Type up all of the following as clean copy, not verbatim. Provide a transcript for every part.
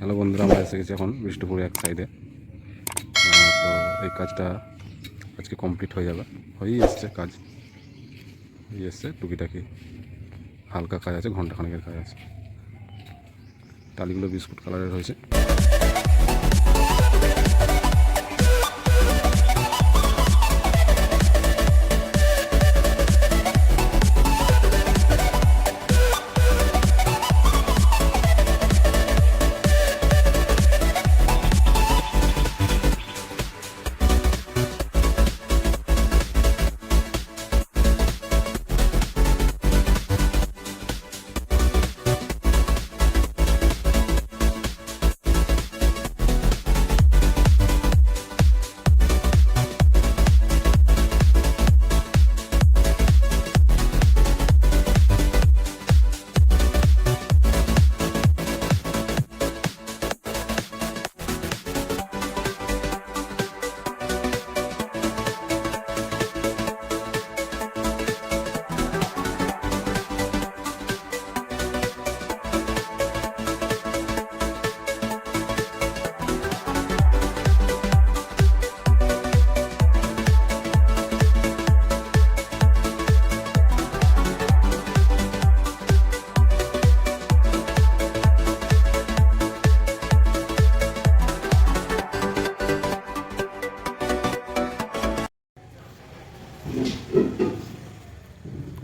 Hello বন্ধুরা, আমরা এসে গেছি এখন বিষ্ণুপুরে এক সাইডে। তো এই কাজটা আজকে কমপ্লিট হয়ে যাবে, হয়েই এসছে কাজ, হয়ে এসছে। টুকিটাকি হালকা কাজ আছে, ঘন্টাখানেকের কাজ আছে। টালিগুলো বিস্কুট কালারের হয়েছে।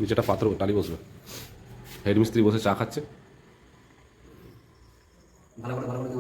নিচেটা পাত্র টালি বসবে, হেড মিস্ত্রি বসে চা খাচ্ছে। ভালো করে ভালো করে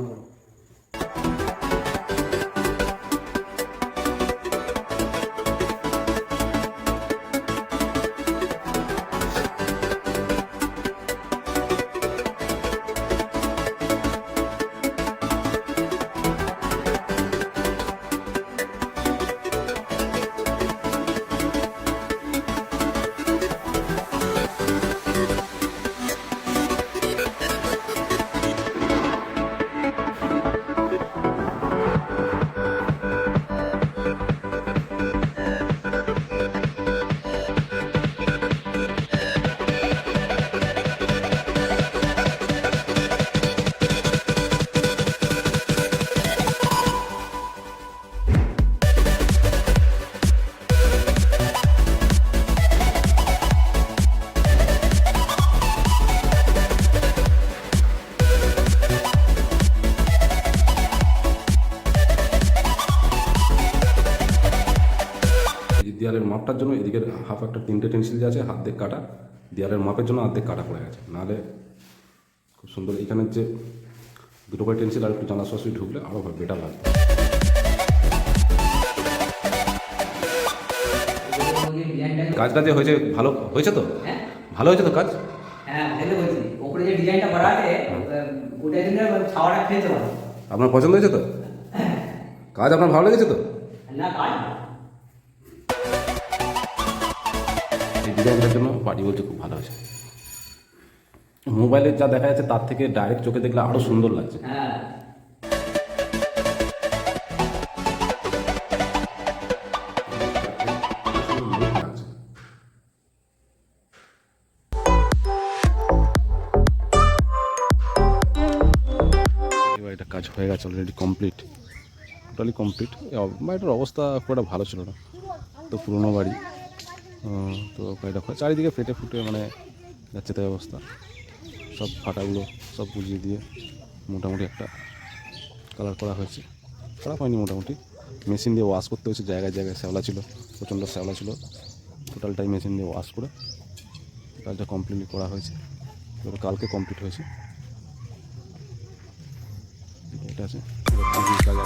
দেয়ালের মাপটার জন্য এদিকের হাফ একটা 3টে টেন্সিল যে আছে হাত দিয়ে কাটা, দেয়ালের মাপের জন্য অর্ধেক কাটা পড়ে গেছে। নাহলে খুব সুন্দর এখানের যে দুটো করে টেন্সিল আর একটু জানলা সরাসরি ঢুকলে আরও বেটার লাগবে। কাজটা যে হয়েছে ভালো হয়েছে তো? ভালো হয়েছে তো কাজ? হ্যাঁ, ভালো হয়েছে। উপরে যে ডিজাইনটা করা আছে ওটার জন্য ছাওয়াটা খেলতে পারো। আপনার পছন্দ হয়েছে তো? কাজ আপনার ভালো লেগেছে তো? না কাজ এই ডিজাইনটার জন্য পার্টি বলছে খুব ভালো হয়েছে। মোবাইলে যা দেখা যাচ্ছে তার থেকে ডাইরেক্ট চোখে দেখলে আরও সুন্দর লাগছে। হ্যাঁ, এবার এটা কাজ হয়ে গেছে, অলরেডি কমপ্লিট, টোটালি কমপ্লিট। বাড়িটার অবস্থা খুব একটা ভালো ছিল না, তো পুরোনো বাড়ি। তো বাড়িটা চারিদিকে ফেটে ফুটে মানে যাচ্ছে তাই অবস্থা। সব ফাটাগুলো সব বুঝিয়ে দিয়ে মোটামুটি একটা কালার করা হয়েছে, খারাপ হয়নি মোটামুটি। মেশিন দিয়ে ওয়াশ করতে হয়েছে, জায়গায় জায়গায় শ্যাওলা ছিল, প্রচণ্ড শ্যাওলা ছিল। টোটালটাই মেশিন দিয়ে ওয়াশ করে কাজটা কমপ্লিটলি করা হয়েছে। এবার কালকে কমপ্লিট হয়েছে। এটা আছে কাজ।